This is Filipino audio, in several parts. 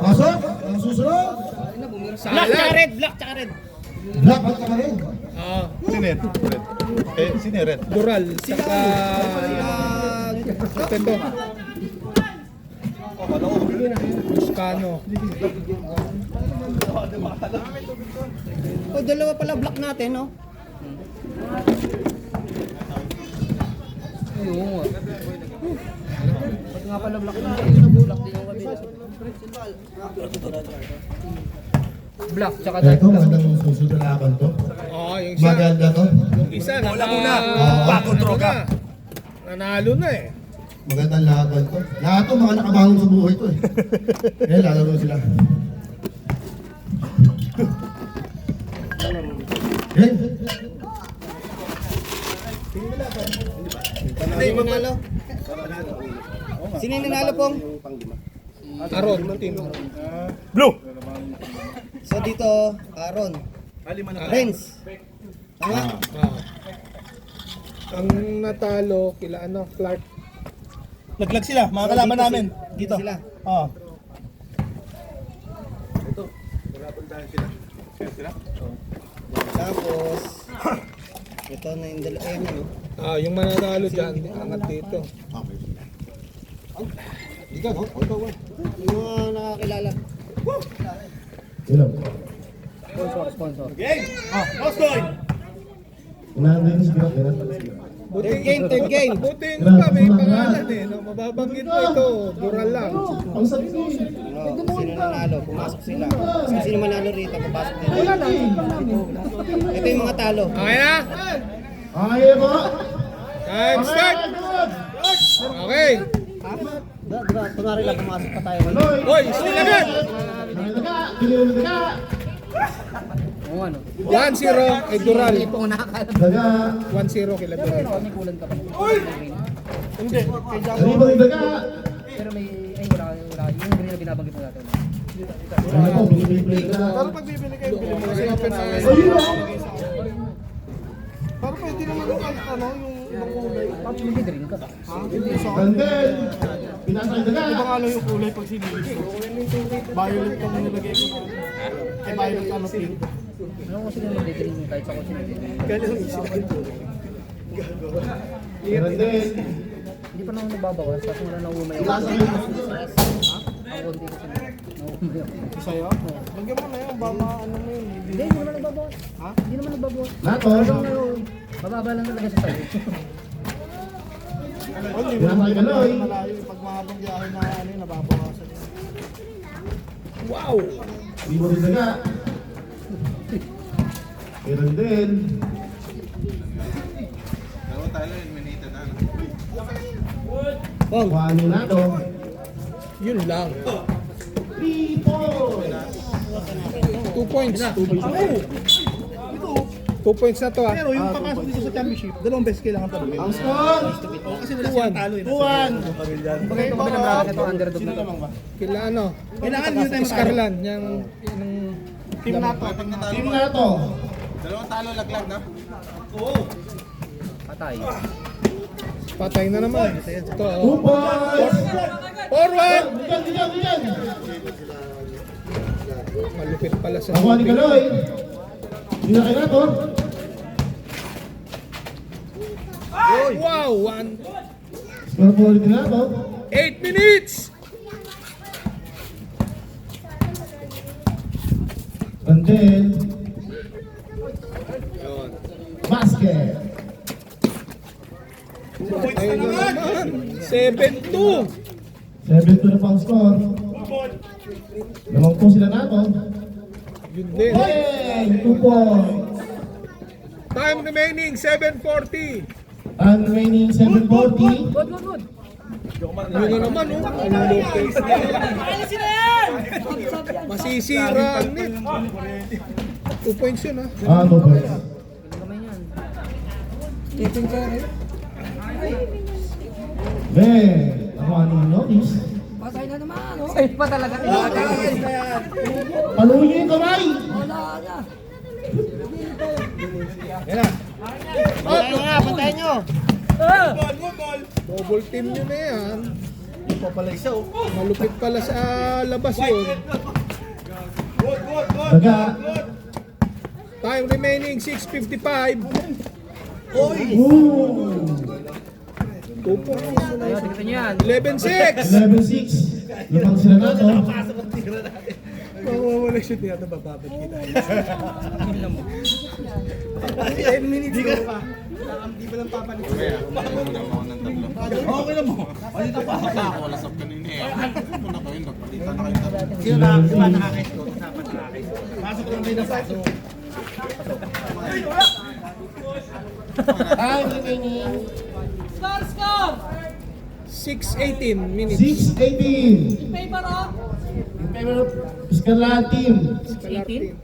Pasok. Ang susunod. Black tsaka red, black tsaka red. Black at saka red. Sino yan? Red. Eh, sino yung red? Dural, saka... Ito. Toscano. Oh, dalawa pala block natin, no? Oo nga. Pag nga pala block natin, block din yung kabila. Black, tsaka Ito, magandang susunod na laban to. Oo, yung isa. Maganda to. Yung isa, Bagong droga. Nanalo na eh. Magandang laban to. Lahat to, mga nakabangon sa buhay to eh. Eh, lalaro sila. Yan. Sino yung nanalo? Sino yung nanalo pong? Aron, team. Blue! So dito, Aaron. Renz. Tama? Ang natalo, kila ano, Clark. Naglag sila, mga kalaban namin. Dito. Sila. Oo. Tapos, ito na yung dalawa. Ayan yun. Yung mananalo dyan, angat dito. Hindi ka, no? Ikaw, Yung mga nakakilala. Ilan? Sponsor. Unahan din si Birak. Third game. Buti yung pa, may pangalan eh. No? Mababanggit mo ito, Dural lang. Ang sakit eh. Sino nanalo? Pumasok sila. Sino manalo rito? Papasok nila. Ito yung mga talo. Okay na? Ayaw mo! Time start! Okay. Kunwari lang pumasok pa tayo. Hoy, still agad! Oo ano. 1-0 kay Dural. Daga! 1-0 kila Dural. Hindi. Arriba yung daga! Pero may, ay wala, yung green na binabanggit mo natin. Ano po, biniplay ka. Pero pag bibili kayo, bili mo kasi open na Oh, yun o! Pero pwede naman yung ano, yung ibang kulay. Tapos may green ka. Kandel! Pinasa yung daga! Ibang ano yung kulay pag sinili ko. Violet pa mo nilagay ko na. Eh, violet ano pink. Ano kasi yung mag-green kahit sa kotse. Ganun yung sila. Kandel! Hindi pa naman nagbabawas kasi wala na umay ako. Pinasa yung Ang konti kasi na-umay ako. Sa'yo? Lagyan mo na yun, baka ano mo yun. Hindi naman nagbabawas. Ha? Hindi naman nagbabawas. Nato! Bababa lang talaga sa tayo. Pinasa yung ganoy! Malayo, pag mahabang biyahe na ano yun, nababawasan yun. Wow! Hindi mo rin daga! Kandel! Pong. Kuhanin na to. Yun lang. 3 points! 2 points. 2 points na to ah. Pero yung papasok dito sa championship, dalawang beses kailangan talunin. Ang score! Kasi wala silang talo eh. 2-1! Bakit ito kami ng bracket ito underdog na to? Kila ano? Kailangan yun tayo matalo. Scarlan, yung Team nato. Team na to! Patay. patay na naman. Ito 2 oh. points! Forward! Bigyan! Malupit pala sa Nakuha ni Galoy! Sinakay na to! Wow! Score po ulit na to! 8 minutes! Kandel! Basket! Ayun na naman. 7-2. 7-2 na pang score. Lamang po sila na to. Yun din. Hey! 2 points! Time remaining, 7:40. Ang remaining 7:40. Yun na naman oh. Ang low pace na. Masisira ang net. 2 points yun ah. 2 points. Stephen Curry. Ben, ako anong notice? Patay na naman, oh. Ay pa talaga. Paluhin yung kamay! Wala na. Oh, Patay nyo. double team nyo na yan. pa pala isa, oh. Malupit pala sa labas yun. Daga. Time remaining 6:55. Oy! 2 points. Ayun, tingnan niyo yan. 11-6. 11-6. Lumang sila na to. Mawawala shoot niya ito, bababad kita. 10 minutes ka. Hindi ba lang papalit? Okay na mo. Ay, ito pa. Wala sa kanina eh. Muna kayo, nagpalitan na kayo. Sino na, di ba nakakais ko? Dapat nakakais. Pasok lang kayo na pasok. Time remaining. 6:18 minutes. 6-18. In favor of Scarlet team. 18?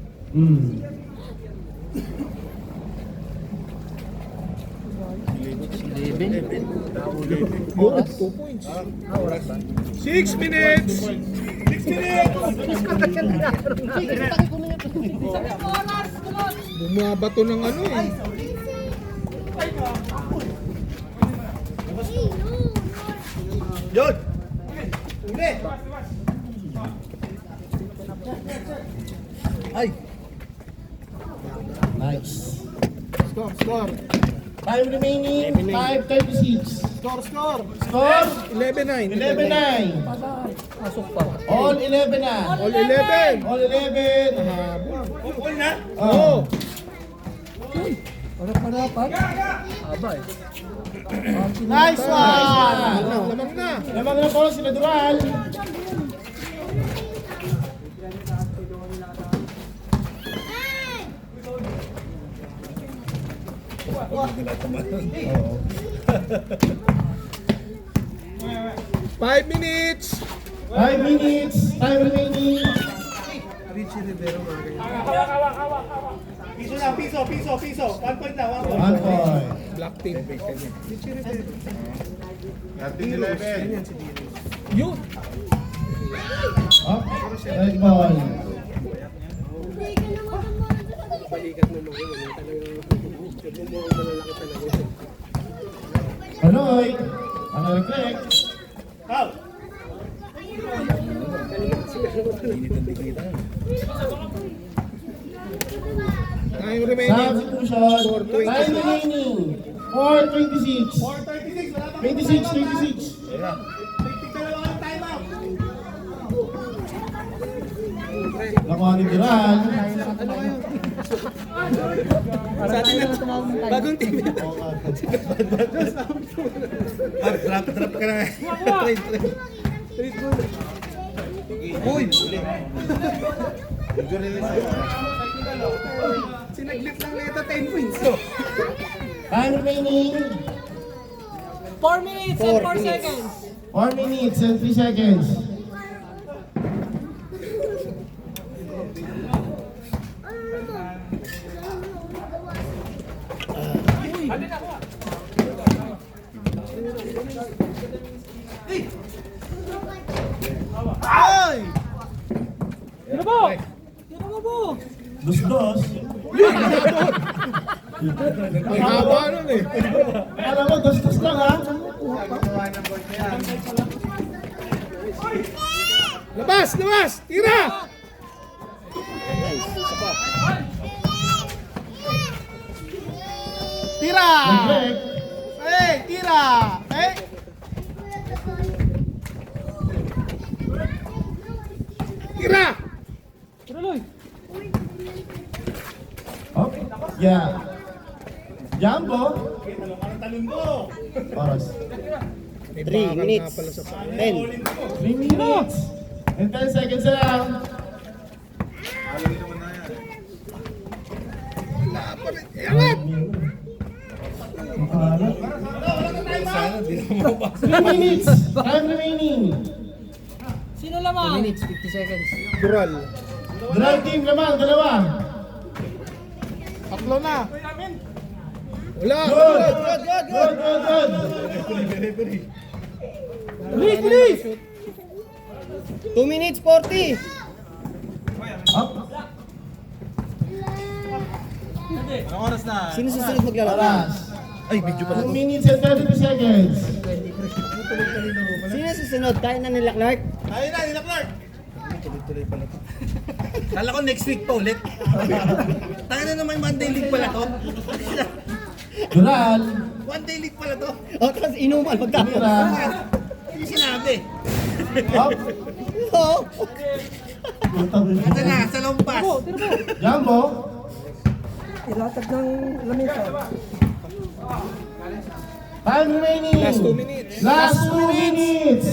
Oras? 2 points. 6 minutes. 6 minutes. Bumabato ng ano eh. Yun! Uli! Ay! Nice. Score. Time remaining. 5:36. Score. Score. 11-9. 11-9. Pasok pa. All 11 na. All 11. All 11. All na? Oh. Parapat. Aba eh. Nice one. Lamang na. Lamang na po sila Dural. Five minutes. 5 minutes. Time remaining. Piso lang, piso. 1 point lang, 1 point. 1 point. Black team. Yun. Up. Red ball. Panoy. Ano correct? Foul! Time remaining. Substitution. Time remaining. 4:26. 4:36, wala pa. 26. Tigdalawa ang timeout. Nakuha ni Dural. Sa atin na. Bagong team. Drop ka na. Trade. Uy! Sinaglit lang nito 10 points. Time remaining. 4 minutes and 4 seconds. 4 minutes and 3 seconds. Ay! Ano ba? Ano mo po? Dos-dos. Ang haba nun eh. Alam mo, dos-dos lang ha. Labas! Tira! Tira! Correct. Hey, tira! Hey! Tira! Tuloy. Up. Yeah. Jumbo. Oras. 3 minutes. 10. 3 minutes. And 10 seconds na lang. Iangat! Makalat. 3 minutes. Time remaining. Sino lamang? 2 minutes, 50 seconds. Dural. Dural team lamang, dalawa. Tatlo na. Wala. Good. Good. Bilis! 2 minutes 40. Up. Anong oras na? Sino susunod maglalaro? Oras. Ay, video 2 minutes and 32 seconds. 23. Sino susunod? Kaya na nila Clark? Ayun na, nila Clark. Tuloy-tuloy pala to. Kala ko next week pa ulit. Tayo na naman Monday League pala to. Dural. Monday League pala to. O, tapos inuman magkano? Hindi sinabi. Hop. Oo. Ito na, sa lumpas. Jumbo. Ilatag ng lamesa. Time remaining. Last 2 minutes. Last 2 minutes.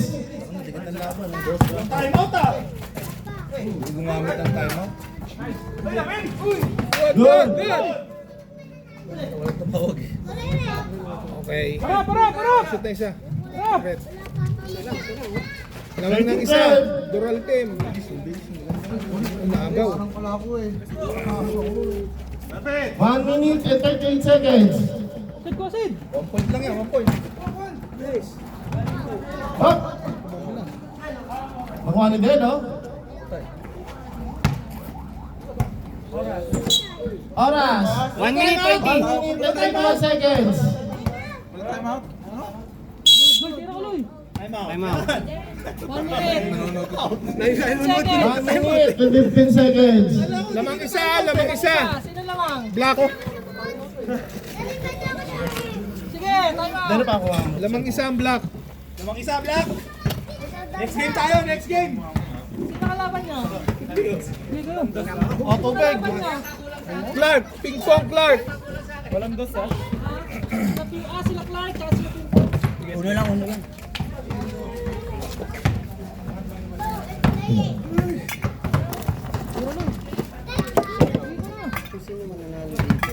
Time out ah. Gumamit ng timeout. Good. Okay. Para! Shoot na isa. Red. Lamang ng isa. Dural team. Naagaw. 1 minute and 38 seconds. 1 point lang yan, 1 point. Hop. Makuha ni Dedo. Oras. 1 minute 20. 1 minute and 31 seconds. Time out. 1 minute. 1 minute and 15 seconds. Lamang isa. Lamang isa. Sino lamang? Black. Sige, time out. pa ako. Lamang isa ang black. Namang isa, Black. Next game tayo, next game. Sino kalaban niya? O, tubig. Kalaban niya. Clark. Ping pong Clark. Sila Clark, tsaka sila Pimpon. Uno lang. Sino mananalo dito?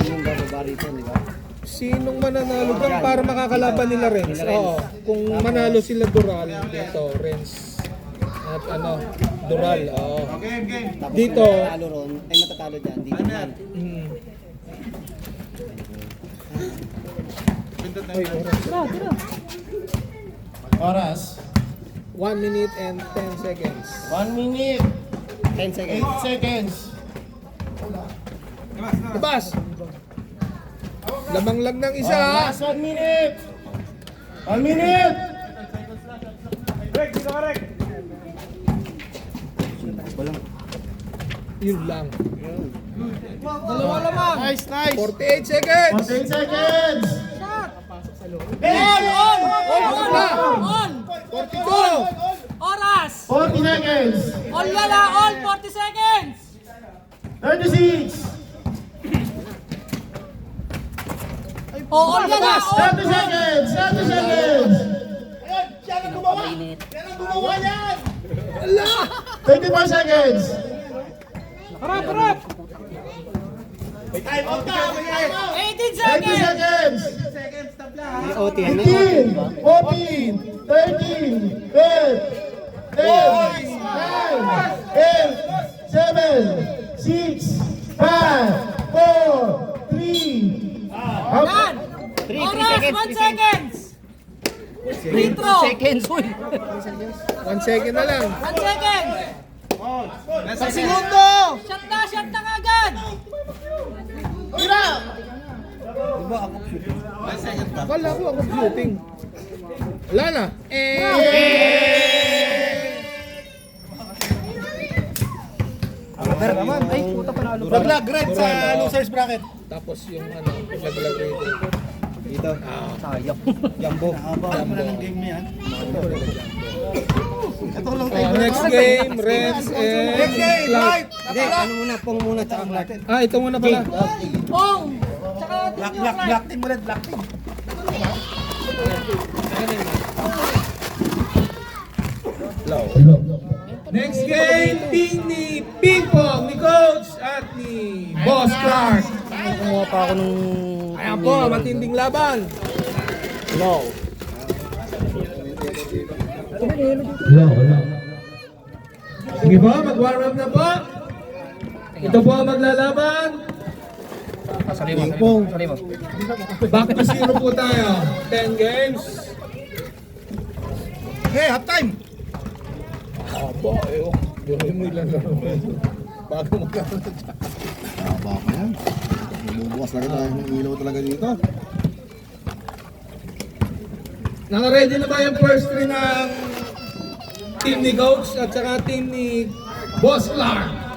Yung bababa rito, di ba? Sinong mananalo dyan para makakalaban nila Renz? Oo. Kung manalo sila Dural dito, Renz. At Dural. Oo. Tapos Dito. kung matatalo ron, ay matatalo dyan. Dito naman. Mm. Oras. 1 minute and 10 seconds. 1 minute, 10 seconds. 8 seconds. Labas! Lamang lang ng isa. Last 1 minute. 1 minute. Yun lang. Dalawa lamang. Nice, nice. 48 seconds. 48 seconds. On! 42. Oras! 40 seconds. On lala, on! 40 seconds! 36. On lala, on! 30 seconds. 30 seconds. Siya na gumawa. Siya na gumawa yan. 24 seconds. May time out ka. May time out. 18 20 seconds! seconds. May OT yan. 15, 14, 13, 10, 9, 8, 7, 6, 5, 4, 3. Yan! Oras, 1 seconds! Free throw! Seconds. Uy. 1 second na lang. 1 second! Nasa segundo. Shot na agad! Akala ko ako shooting. Wala na. Ay, puta panalo. Vlog red sa losers bracket. Tapos yung laglag rito. Dito. Sayang. Jumbo. Ng game na yan. Ito lang Next game, Renz and Next game, Clark. right. Hindi, ano muna, pong muna tsaka Clark. Ito muna pala. Pong! Tsaka Black team red, black team. Next game, team ni Ping Pong, ni Coach at ni Boss Clark. Kumuha pa ako nung... Ayan po, matinding laban. No. Sige po, mag-warm up na po. Ito po ang maglalaban. Back to zero po tayo. 10 games. Hey, half time. Aba, gawin mo ilan lang. Bago magkaroon. Taba ka yan. Bumubukas talaga tayo ng ilaw talaga dito. Naka-ready na ba yung first three ng team ni Coach at saka team ni Boss Clark?